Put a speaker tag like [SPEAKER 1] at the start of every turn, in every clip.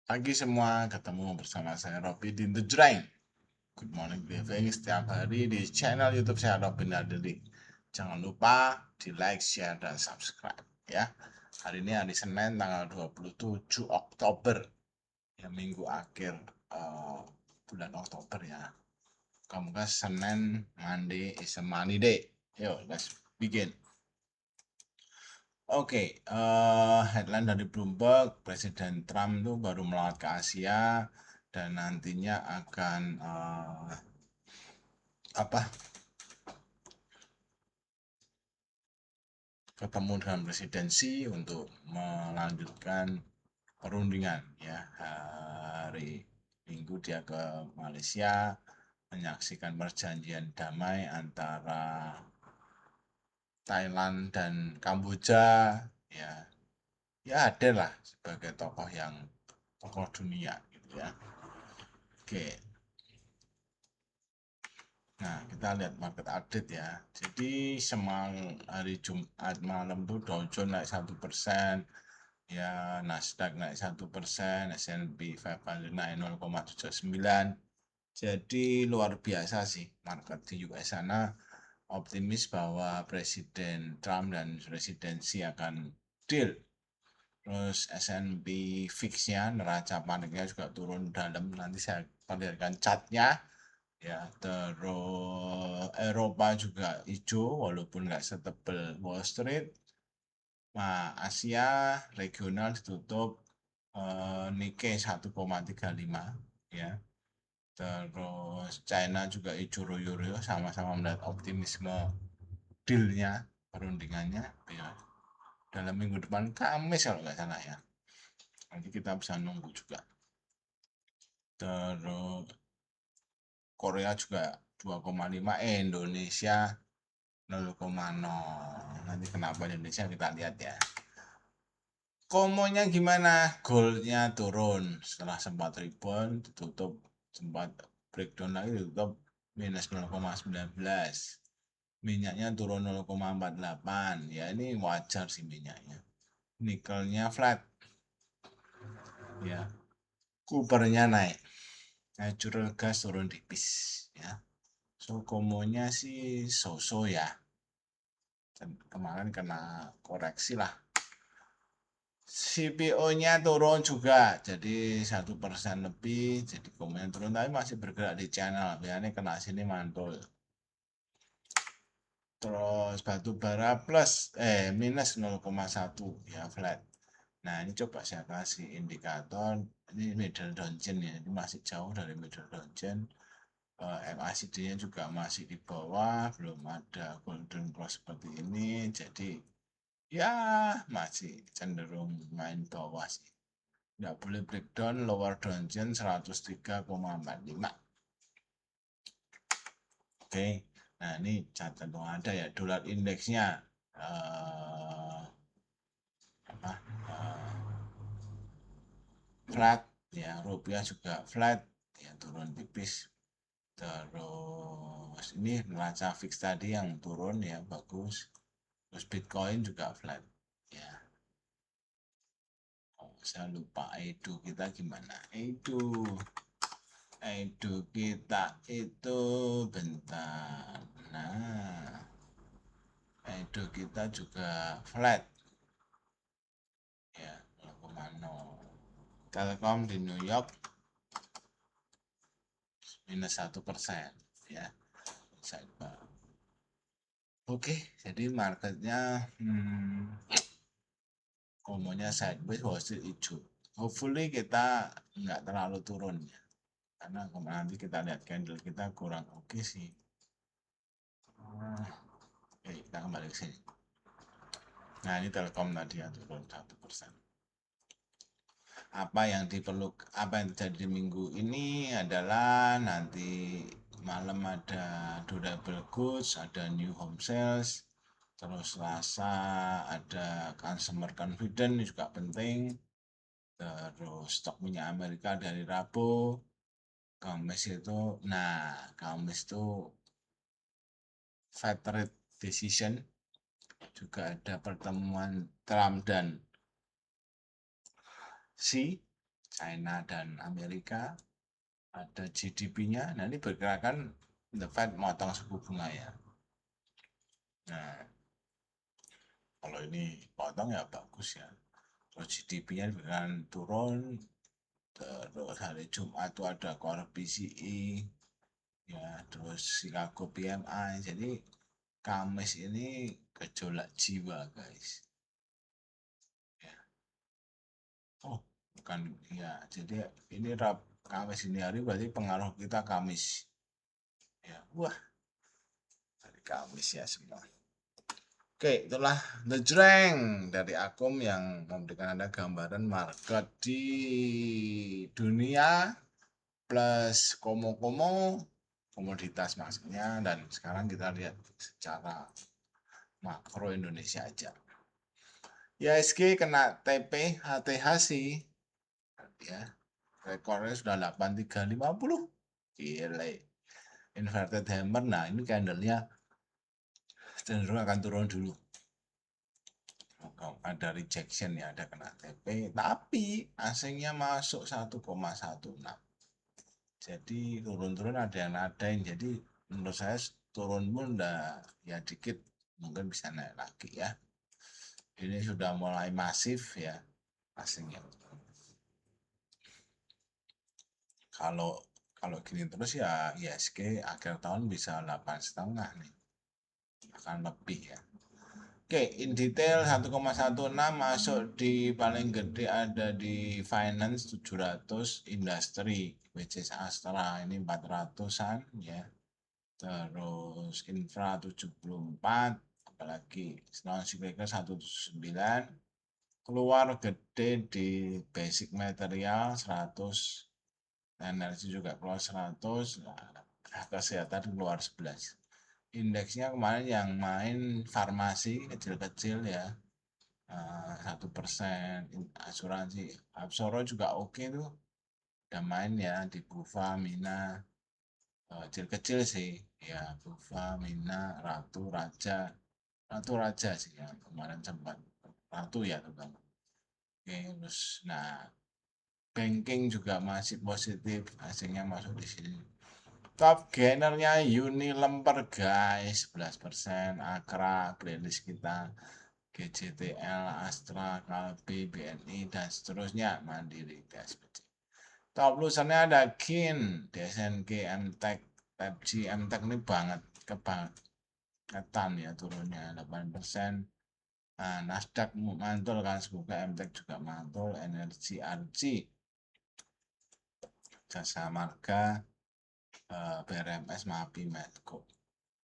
[SPEAKER 1] Pagi semua, ketemu bersama saya Robby di The Drain. Good morning living setiap hari di channel YouTube saya Robby Nadeli. Jangan lupa di like, share, dan subscribe ya. Hari ini hari Senin tanggal 27 Oktober ya, minggu akhir bulan Oktober ya. Kamu kan Senin, Monday is a money day. Yo, let's begin. Oke, headline dari Bloomberg, Presiden Trump tuh baru melawat ke Asia dan nantinya akan ketemu dengan presidensi untuk melanjutkan perundingan ya. Hari Minggu dia ke Malaysia menyaksikan perjanjian damai antara Thailand dan Kamboja ya. Ya ada lah sebagai tokoh dunia gitu ya. Oke. Nah, kita lihat market update ya. Jadi hari Jumat malam tuh Dow Jones naik 1%, ya Nasdaq naik 1%, S&P 500 naik 0,79. Jadi luar biasa sih market di US sana, optimis bahwa Presiden Trump dan presidensi akan deal. Terus S&P fix-nya, neraca paniknya juga turun dalam. Nanti saya perlihatkan chartnya ya. Terus Eropa juga hijau walaupun nggak setebal Wall Street. Nah, Asia regional ditutup Nikkei 1,35 ya. Terus China juga hijau royo-royo, sama-sama melihat optimisme dealnya, perundingannya ya. Dalam minggu depan Kamis kalau nggak salah ya. Nanti kita bisa nunggu juga. Terus Korea juga 2,5, Indonesia 0,0. Nanti kenapa Indonesia kita lihat ya. Komonya gimana? Goldnya turun setelah sempat rebound, ditutup sempat breakdown lagi, ditutup minus 0,19. Minyaknya turun 0,48. Ya ini wajar sih minyaknya. Nikelnya flat. Ya. Kupernya naik. Natural gas turun tipis ya. So komonya sih so-so ya. Dan kemarin kena koreksi lah. CPO-nya turun juga, jadi 1% lebih, jadi komen turun, tapi masih bergerak di channel. Biasanya kena sini mantul. Terus batu bara minus 0,1 ya, flat. Nah ini coba saya kasih indikator, ini middle downtrend ya, ini masih jauh dari middle downtrend. MACD-nya juga masih di bawah, belum ada golden cross seperti ini, jadi ya masih cenderung main bawah sih. Nggak boleh breakdown, lower downtrend 103,45. Oke, nah ini catatan ada ya, dolar indeksnya eh, apa, flat ya, rupiah juga flat ya, turun tipis. Terus ini neraca fix tadi yang turun ya, bagus. Terus Bitcoin juga flat ya. Oh, saya lupa edu kita gimana. Edu kita itu bentar. Nah, edu kita juga flat ya, 0,0. Telkom di New York minus 1% ya. Oke, jadi marketnya komonya sideways, Wall Street hijau. Hopefully kita nggak terlalu turun ya, karena nanti kita lihat candle kita kurang oke sih. Oke, kita kembali ke sini. Nah ini Telkom tadi ya, turun 1%. Apa yang terjadi di minggu ini adalah nanti malam ada durable goods, ada new home sales, terus Selasa ada consumer confidence juga penting, terus stok minyak Amerika dari Rabu. Kamis itu Fed rate decision, juga ada pertemuan Trump dan Xi. China dan Amerika, ada GDP-nya. Nah, ini berkirakan The Fed motong suku bunga ya. Nah, kalau ini potong ya bagus ya. Terus GDP-nya dengan turun. Terus hari Jumat itu ada core PCE, ya, terus Chicago PMI. Jadi Kamis ini gejolak jiwa, guys. Ya. Oh, bukan ya. Jadi ini Kamis ini hari berarti pengaruh kita Kamis. Ya, wah, hari Kamis ya semua. Oke, itulah The Jreng dari Akum yang memberikan Anda gambaran market di dunia plus komo-komo komoditas maksudnya, dan sekarang kita lihat secara makro Indonesia aja. IHSG kena TP HTH sih ya, rekornya sudah 8350, gile, inverted hammer. Nah, ini candlenya cenderung akan turun dulu. Ada rejection ya, ada kena TP, tapi asingnya masuk 1,16. Jadi turun-turun ada yang nadain. Jadi menurut saya turun pun udah ya dikit, mungkin bisa naik lagi ya. Ini sudah mulai masif ya asingnya. Kalau kalau gini terus ya ISG akhir tahun bisa 8,5 nih, akan lebih ya. Oke, in detail 1,16 masuk di paling gede ada di finance 700, industri which is Astra ini 400-an ya. Terus infra 74, apalagi non cyclical 179, keluar gede di basic material 100, energi juga keluar 100, kesehatan keluar 11. Indeksnya kemarin yang main farmasi kecil-kecil ya, 1%, asuransi, Absoro juga oke tuh, udah main ya di Bufa, Mina, kecil-kecil sih ya, Bufa, Mina, Ratu Raja sih ya kemarin sempat Ratu ya terutama. Oke, terus nah banking juga masih positif, asingnya masuk di sini. Top gainernya Unilever guys 11%, Akra, playlist kita, GCTL, Astra, Kalbi, BNI, dan seterusnya, Mandiri, DSPC. Top losernya ada KIN, DSNK, MTEK, PepG. MTEK ini banget ketan ya turunnya 8%. Nah, Nasdaq mantul kan, semoga MTEK juga mantul, Energi Arci, Jasa Marga, BRMS, Mapi, Medco.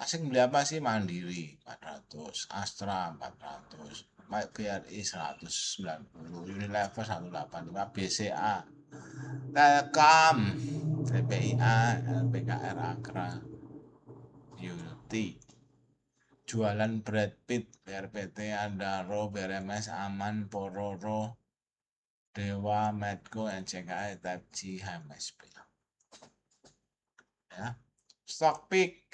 [SPEAKER 1] Asing beli apa sih? Mandiri 400, Astra 400, BRI 190, Unilever 185, BCA, Telkom, TPIA, LPKR, Akra, Unity. Jualan Brad Pitt, BRPT, Andaro, BRMS, Aman, Pororo, Dewa, Medco, NCKI, Type G, HMSP. Ya, stock pick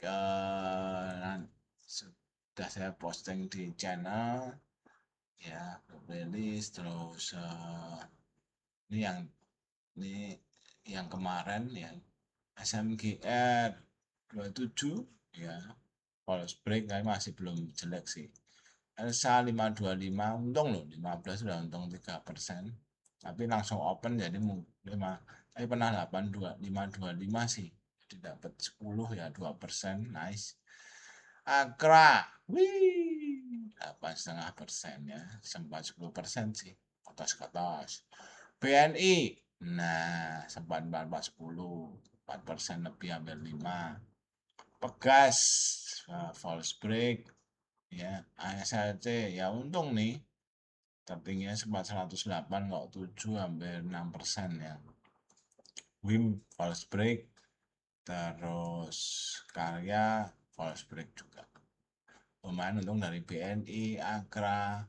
[SPEAKER 1] sudah saya posting di channel ya, playlist. Terus ini yang kemarin ya, SMGR 27 ya, Pulse break kayak masih belum jelek sih. Elsa 525 untung loh, 15 sudah untung 3%, tapi langsung open jadi 5, tapi pernah 525 sih, jadi dapat 10 ya, 2%, nice. Akra, wih, 8,5% ya, sempat 10% sih, atas. BNI, nah sempat 4% lebih, hampir 5. Pegas, false break ya, ASLC ya untung nih, tertingginya sempat 108 kok, 7 hampir 6% ya. WIM false break, terus Karya false break juga. Lumayan untung dari BNI, Akra,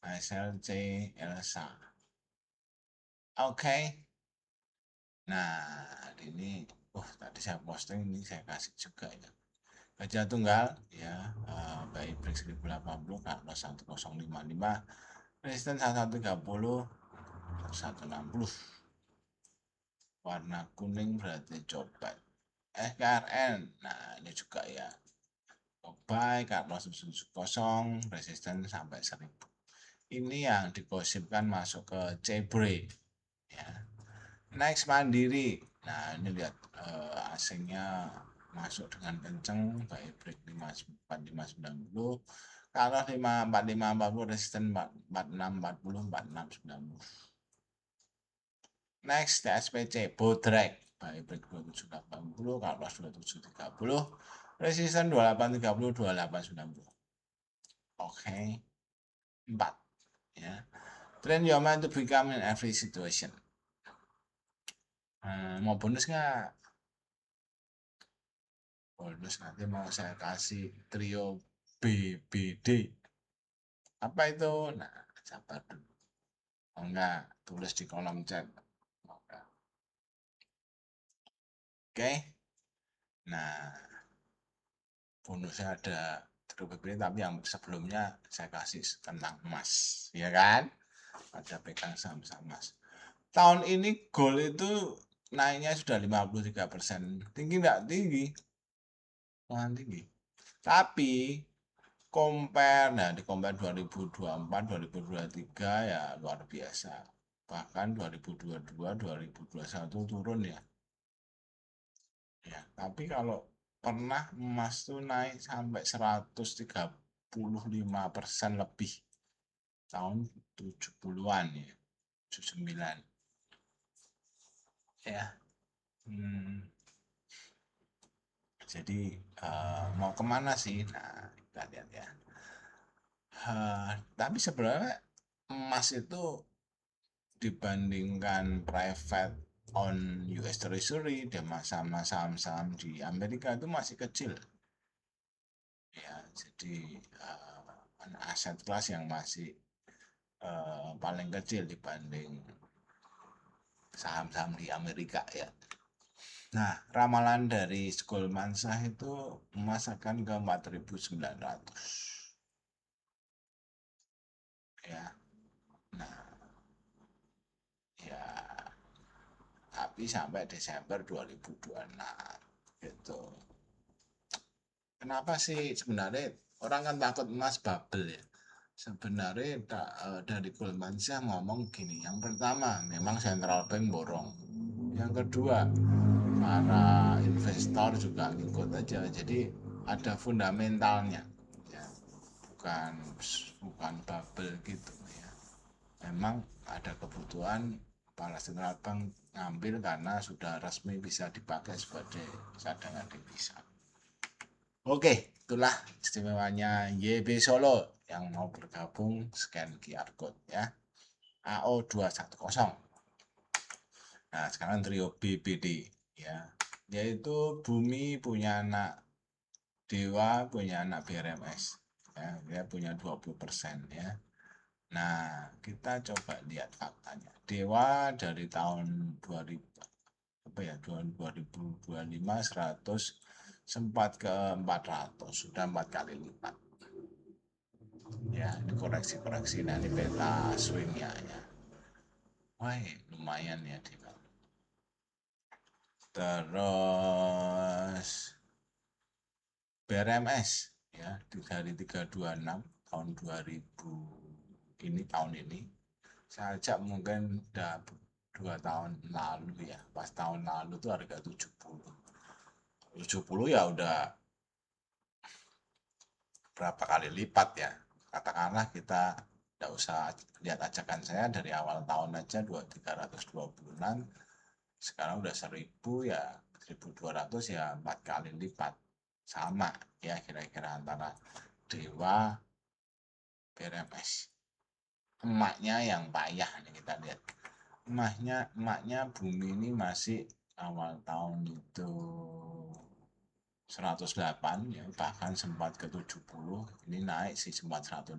[SPEAKER 1] ASLC, Elsa. Oke. Nah, ini tadi saya posting, ini saya kasih juga ya. Gajah tunggal ya, baik break 1080, karena 1055, resisten 1130, 160. warna kuning berarti coba KRN. Nah ini juga ya, buy cut loss kosong, resisten sampai 1000. Ini yang digosipkan masuk ke C-break ya. Next Mandiri. Nah ini lihat asingnya masuk dengan kenceng, buy break 4590, kalau 4540, resisten 4640, 4690. Next TSPC Bodrek, buy break 2780, kalau loss 2730, resisten 2830, 2890. Oke, 4 ya. Train your mind to become in every situation. Mau bonus nggak? Bonus nanti mau saya kasih trio BBD. Apa itu? Nah, sabar dulu. Oh enggak, tulis di kolom chat. Oke. Nah, bonusnya ada trio BBD, tapi yang sebelumnya saya kasih tentang emas, ya kan? Ada pegang saham-saham emas. Tahun ini gold itu naiknya sudah 53%. Tinggi enggak? Tinggi. Wah, tinggi. Tapi compare, nah di compare 2024, 2023 ya luar biasa. Bahkan 2022, 2021 turun ya. Ya, tapi kalau pernah emas tuh naik sampai 135% lebih tahun 70-an ya, 79 ya. Jadi mau kemana sih? Nah, kita lihat ya. Tapi sebenarnya emas itu dibandingkan private on US Treasury sama saham-saham di Amerika itu masih kecil. Ya, jadi aset kelas yang masih paling kecil dibanding saham-saham di Amerika ya. Nah, ramalan dari Goldman Sachs itu emas akan ke 4.900. Ya. Nah, ya tapi sampai Desember 2026 gitu. Kenapa sih sebenarnya orang kan takut emas bubble ya? Sebenarnya dari Goldman Sachs ngomong gini, yang pertama memang central bank borong, yang kedua para investor juga ikut aja, jadi ada fundamentalnya ya, bukan bukan bubble gitu ya. Memang ada kebutuhan para central bank ngambil karena sudah resmi bisa dipakai sebagai cadangan devisa. Oke, itulah istimewanya YB Solo. Yang mau bergabung scan QR code ya. AO210. Nah, sekarang trio BBD ya. Yaitu Bumi punya anak Dewa, punya anak BRMS. Ya, dia punya 20% ya. Nah, kita coba lihat faktanya. Dewa dari tahun 2000 apa ya, 2025 100 sempat ke 400, sudah 4 kali lipat ya. Ini koreksi-koreksi, nah ini peta swingnya ya. Wah, lumayan ya Dewa. Terus BRMS ya, dari 326 tahun 2000 ini, tahun ini saya ajak mungkin udah 2 tahun lalu ya, pas tahun lalu tuh harga 70 ya udah berapa kali lipat ya. Katakanlah kita tidak usah lihat ajakan saya dari awal tahun aja 320-an, sekarang udah 1000 ya, 1200 ya 4 kali lipat. Sama ya kira-kira antara Dewa BRMS. Emaknya yang payah nih, kita lihat. Emaknya Bumi ini masih awal tahun itu 108 ya, bahkan sempat ke 70, ini naik sih sempat 168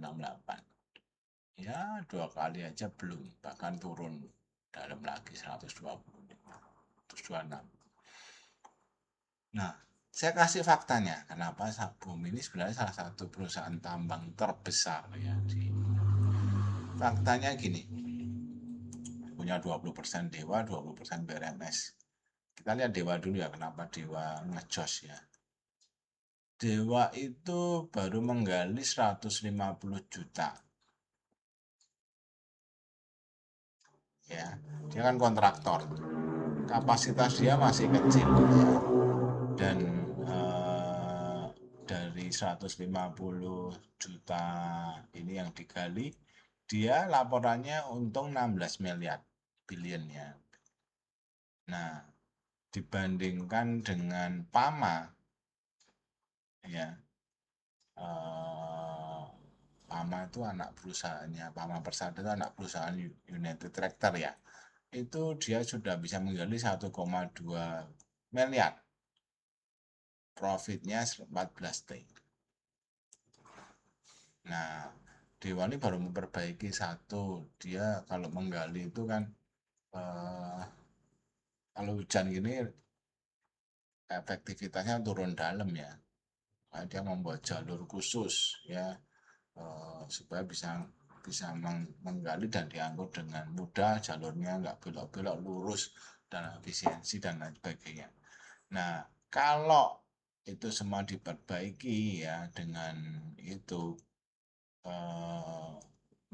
[SPEAKER 1] ya, 2 kali aja belum, bahkan turun dalam lagi 120, 126. Nah, saya kasih faktanya kenapa Bumi ini sebenarnya salah satu perusahaan tambang terbesar ya. Faktanya gini, punya 20% Dewa, 20% BRMS. Kita lihat Dewa dulu ya, kenapa Dewa ngejos ya. Dewa itu baru menggali 150 juta. Ya, dia kan kontraktor. Kapasitas dia masih kecil ya. Dan dari 150 juta ini yang digali, dia laporannya untung 16 miliar billion ya. Nah, dibandingkan dengan Pama ya, Pama itu anak perusahaannya, Pama Persada itu anak perusahaan United Tractor ya, itu dia sudah bisa menggali 1,2 miliar, profitnya 14 T. Nah, Dewa ini baru memperbaiki satu, dia kalau menggali itu kan kalau hujan gini efektivitasnya turun dalam ya. Nah, dia membuat jalur khusus ya, supaya bisa menggali dan diangkut dengan mudah, jalurnya nggak belok-belok, lurus dan efisiensi dan lain sebagainya. Nah, kalau itu semua diperbaiki ya dengan itu,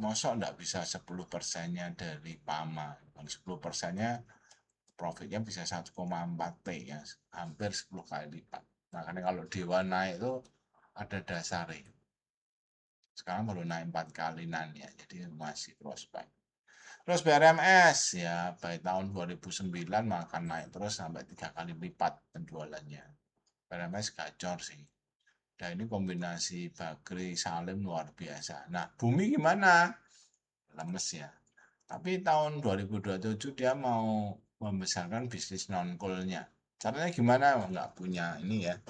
[SPEAKER 1] mosok nggak bisa 10%-nya dari Pama. Kalau 10%-nya profitnya bisa 1,4 T ya, hampir 10 kali lipat. Makanya kalau Dewa naik itu ada dasarnya. Sekarang baru naik 4 kalinan ya, jadi masih prospek. Terus BRMS ya, by tahun 2009 akan naik terus sampai 3 kali lipat penjualannya. BRMS gacor sih. Dan ini kombinasi Bakri Salim luar biasa. Nah, Bumi gimana? Lemes ya. Tapi tahun 2027 dia mau membesarkan bisnis non-coalnya. Caranya gimana? Nggak punya ini ya.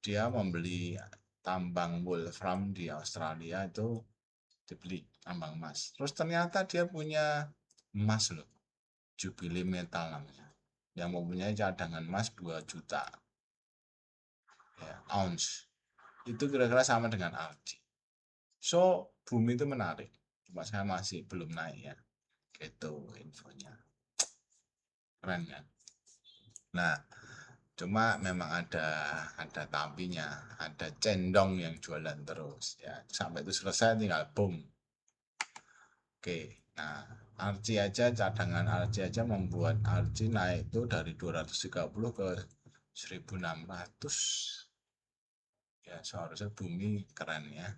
[SPEAKER 1] Dia membeli tambang wolfram di Australia, itu dibeli tambang emas. Terus ternyata dia punya emas loh, Jubilee Metal namanya, yang mempunyai cadangan emas 2 juta ya, ounce. Itu kira-kira sama dengan RG. So, Bumi itu menarik. Cuma saya masih belum naik ya. Gitu infonya. Keren kan? Nah, cuma memang ada tapinya, ada cendong yang jualan terus ya. Sampai itu selesai tinggal boom. Oke. Nah, RG aja, cadangan RG aja membuat RG naik itu dari 230 ke 1600. Ya, seharusnya Bumi keren ya.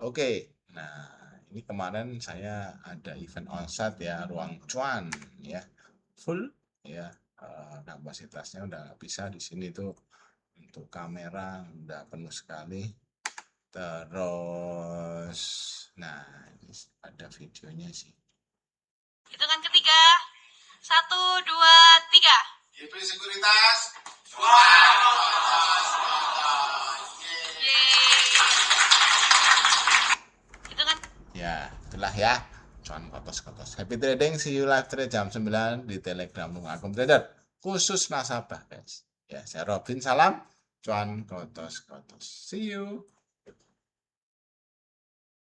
[SPEAKER 1] Oke. Nah, ini kemarin saya ada event onsite ya, ruang cuan ya, full ya, kapasitasnya udah nggak bisa di sini tuh, untuk kamera udah penuh sekali. Terus, nah ini ada videonya sih.
[SPEAKER 2] Hitungan ketiga, 1, 2, 3.
[SPEAKER 3] IP Sekuritas.
[SPEAKER 2] Hitungan.
[SPEAKER 1] Ya, itulah ya. Cuan kotos-kotos. Happy trading, see you live trade jam 9 di Telegram Rumah Akum Trader. Khusus nasabah, guys. Ya, saya Robin, salam. Cuan kotos-kotos. See you.